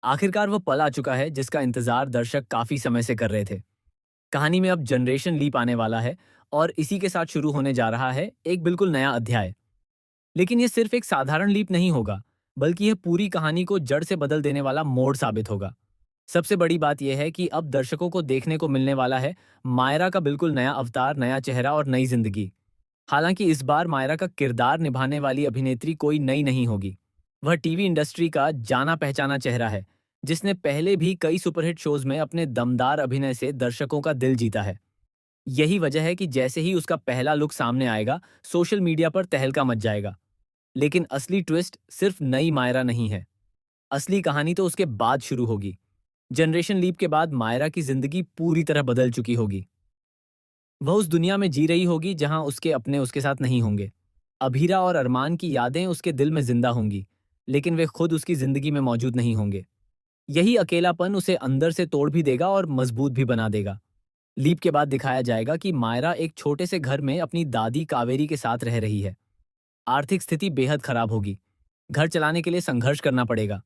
आखिरकार वो पल आ चुका है जिसका इंतजार दर्शक काफी समय से कर रहे थे। कहानी में अब जनरेशन लीप आने वाला है और इसी के साथ शुरू होने जा रहा है एक बिल्कुल नया अध्याय। लेकिन ये सिर्फ एक साधारण लीप नहीं होगा, बल्कि यह पूरी कहानी को जड़ से बदल देने वाला मोड़ साबित होगा। सबसे बड़ी बात यह है कि अब दर्शकों को देखने को मिलने वाला है मायरा का बिल्कुल नया अवतार, नया चेहरा और नई जिंदगी। हालांकि इस बार मायरा का किरदार निभाने वाली अभिनेत्री कोई नई नहीं होगी। वह टीवी इंडस्ट्री का जाना पहचाना चेहरा है, जिसने पहले भी कई सुपरहिट शोज में अपने दमदार अभिनय से दर्शकों का दिल जीता है। यही वजह है कि जैसे ही उसका पहला लुक सामने आएगा, सोशल मीडिया पर तहलका मच जाएगा। लेकिन असली ट्विस्ट सिर्फ नई मायरा नहीं है। असली कहानी तो उसके बाद शुरू होगी। जनरेशन लीप के बाद मायरा की जिंदगी पूरी तरह बदल चुकी होगी। वह उस दुनिया में जी रही होगी जहां उसके अपने उसके साथ नहीं होंगे। अभीरा और अरमान की यादें उसके दिल में जिंदा होंगी, लेकिन वे खुद उसकी जिंदगी में मौजूद नहीं होंगे। यही अकेलापन उसे अंदर से तोड़ भी देगा और मजबूत भी बना देगा। लीप के बाद दिखाया जाएगा कि मायरा एक छोटे से घर में अपनी दादी कावेरी के साथ रह रही है। आर्थिक स्थिति बेहद खराब होगी। घर चलाने के लिए संघर्ष करना पड़ेगा।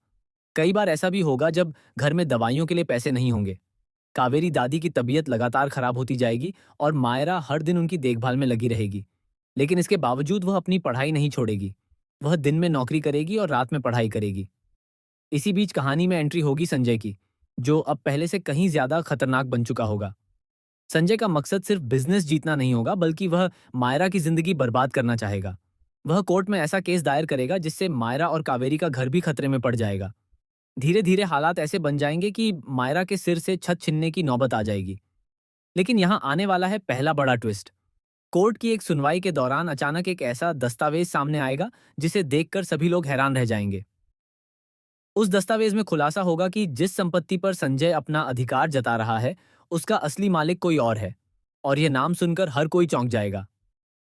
कई बार ऐसा भी होगा जब घर में दवाइयों के लिए पैसे नहीं होंगे। कावेरी दादी की तबीयत लगातार खराब होती जाएगी और मायरा हर दिन उनकी देखभाल में लगी रहेगी। लेकिन इसके बावजूद वह अपनी पढ़ाई नहीं छोड़ेगी। वह दिन में नौकरी करेगी और रात में पढ़ाई करेगी। इसी बीच कहानी में एंट्री होगी संजय की, जो अब पहले से कहीं ज्यादा खतरनाक बन चुका होगा। संजय का मकसद सिर्फ बिजनेस जीतना नहीं होगा, बल्कि वह मायरा की जिंदगी बर्बाद करना चाहेगा। वह कोर्ट में ऐसा केस दायर करेगा जिससे मायरा और कावेरी का घर भी खतरे में पड़ जाएगा। धीरे धीरे हालात ऐसे बन जाएंगे कि मायरा के सिर से छत छिनने की नौबत आ जाएगी। लेकिन यहाँ आने वाला है पहला बड़ा ट्विस्ट। कोर्ट की एक सुनवाई के दौरान अचानक एक ऐसा दस्तावेज सामने आएगा जिसे देखकर सभी लोग हैरान रह जाएंगे। उस दस्तावेज में खुलासा होगा कि जिस संपत्ति पर संजय अपना अधिकार जता रहा है, उसका असली मालिक कोई और है। और यह नाम सुनकर हर कोई चौंक जाएगा।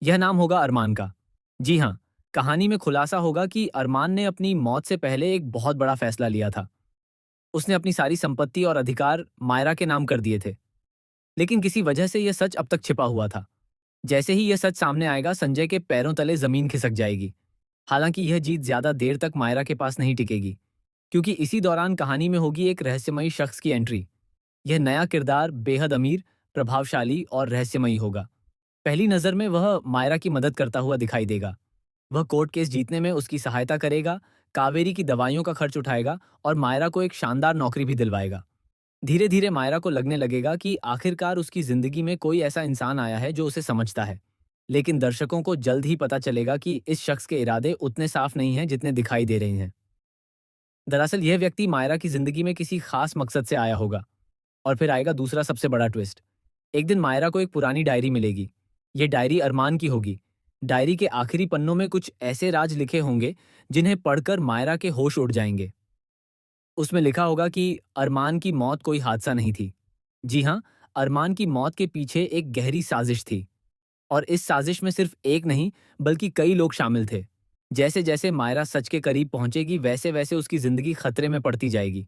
यह नाम होगा अरमान का। जी हाँ, कहानी में खुलासा होगा कि अरमान ने अपनी मौत से पहले एक बहुत बड़ा फैसला लिया था। उसने अपनी सारी संपत्ति और अधिकार मायरा के नाम कर दिए थे। लेकिन किसी वजह से यह सच अब तक छिपा हुआ था। जैसे ही यह सच सामने आएगा, संजय के पैरों तले जमीन खिसक जाएगी। हालांकि यह जीत ज्यादा देर तक मायरा के पास नहीं टिकेगी, क्योंकि इसी दौरान कहानी में होगी एक रहस्यमयी शख्स की एंट्री। यह नया किरदार बेहद अमीर, प्रभावशाली और रहस्यमयी होगा। पहली नजर में वह मायरा की मदद करता हुआ दिखाई देगा। वह कोर्ट केस जीतने में उसकी सहायता करेगा, कावेरी की दवाइयों का खर्च उठाएगा और मायरा को एक शानदार नौकरी भी दिलवाएगा। धीरे धीरे मायरा को लगने लगेगा कि आखिरकार उसकी जिंदगी में कोई ऐसा इंसान आया है जो उसे समझता है। लेकिन दर्शकों को जल्द ही पता चलेगा कि इस शख्स के इरादे उतने साफ नहीं हैं जितने दिखाई दे रहे हैं। दरअसल यह व्यक्ति मायरा की जिंदगी में किसी खास मकसद से आया होगा। और फिर आएगा दूसरा सबसे बड़ा ट्विस्ट। एक दिन मायरा को एक पुरानी डायरी मिलेगी। ये डायरी अरमान की होगी। डायरी के आखिरी पन्नों में कुछ ऐसे राज लिखे होंगे जिन्हें पढ़कर मायरा के होश उड़ जाएंगे। उसमें लिखा होगा कि अरमान की मौत कोई हादसा नहीं थी। जी हाँ, अरमान की मौत के पीछे एक गहरी साजिश थी। और इस साजिश में सिर्फ एक नहीं, बल्कि कई लोग शामिल थे। जैसे जैसे मायरा सच के करीब पहुंचेगी, वैसे वैसे उसकी जिंदगी खतरे में पड़ती जाएगी।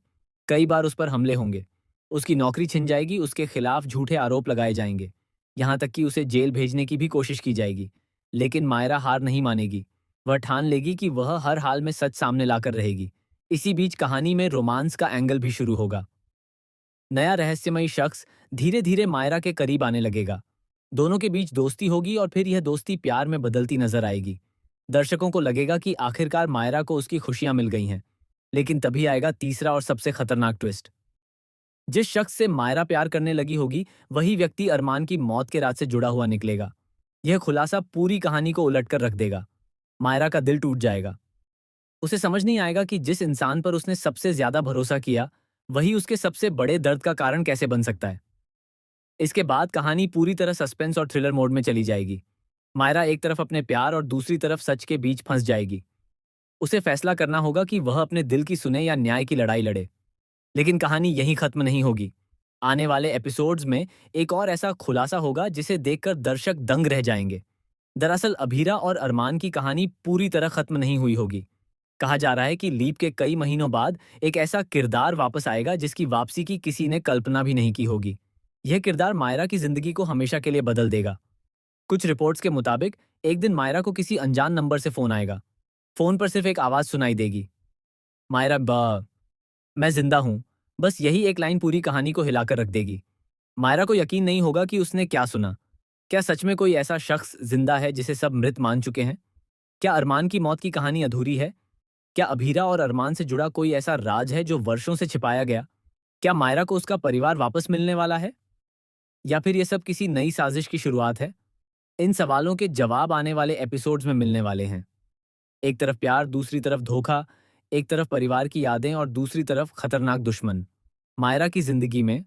कई बार उस पर हमले होंगे। उसकी नौकरी छिन जाएगी, उसके खिलाफ झूठे आरोप लगाए जाएंगे। यहाँ तक कि उसे जेल भेजने की भी कोशिश की जाएगी। लेकिन मायरा हार नहीं मानेगी। वह ठान लेगी कि वह हर हाल में सच सामने लाकर रहेगी। इसी बीच कहानी में रोमांस का एंगल भी शुरू होगा। नया रहस्यमयी शख्स धीरे धीरे मायरा के करीब आने लगेगा। दोनों के बीच दोस्ती होगी और फिर यह दोस्ती प्यार में बदलती नजर आएगी। दर्शकों को लगेगा कि आखिरकार मायरा को उसकी खुशियां मिल गई हैं। लेकिन तभी आएगा तीसरा और सबसे खतरनाक ट्विस्ट। जिस शख्स से मायरा प्यार करने लगी होगी, वही व्यक्ति अरमान की मौत के राज से जुड़ा हुआ निकलेगा। यह खुलासा पूरी कहानी को उलटकर रख देगा। मायरा का दिल टूट जाएगा। उसे समझ नहीं आएगा कि जिस इंसान पर उसने सबसे ज्यादा भरोसा किया, वही उसके सबसे बड़े दर्द का कारण कैसे बन सकता है। इसके बाद कहानी पूरी तरह सस्पेंस और थ्रिलर मोड में चली जाएगी। मायरा एक तरफ अपने प्यार और दूसरी तरफ सच के बीच फंस जाएगी। उसे फैसला करना होगा कि वह अपने दिल की सुने या न्याय की लड़ाई लड़े। लेकिन कहानी यहीं खत्म नहीं होगी। आने वाले एपिसोड्स में एक और ऐसा खुलासा होगा जिसे देखकर दर्शक दंग रह जाएंगे। दरअसल अभीरा और अरमान की कहानी पूरी तरह खत्म नहीं हुई होगी। कहा जा रहा है कि लीप के कई महीनों बाद एक ऐसा किरदार वापस आएगा जिसकी वापसी की किसी ने कल्पना भी नहीं की होगी। यह किरदार मायरा की जिंदगी को हमेशा के लिए बदल देगा। कुछ रिपोर्ट्स के मुताबिक एक दिन मायरा को किसी अनजान नंबर से फोन आएगा। फोन पर सिर्फ एक आवाज सुनाई देगी, मायरा बा। मैं जिंदा हूं। बस यही एक लाइन पूरी कहानी को हिलाकर रख देगी। मायरा को यकीन नहीं होगा कि उसने क्या सुना। क्या सच में कोई ऐसा शख्स जिंदा है जिसे सब मृत मान चुके हैं? क्या अरमान की मौत की कहानी अधूरी है? क्या अभीरा और अरमान से जुड़ा कोई ऐसा राज है जो वर्षों से छिपाया गया? क्या मायरा को उसका परिवार वापस मिलने वाला है? या फिर ये सब किसी नई साजिश की शुरुआत है? इन सवालों के जवाब आने वाले एपिसोड्स में मिलने वाले हैं। एक तरफ प्यार, दूसरी तरफ धोखा, एक तरफ परिवार की यादें और दूसरी तरफ खतरनाक दुश्मन। मायरा की जिंदगी में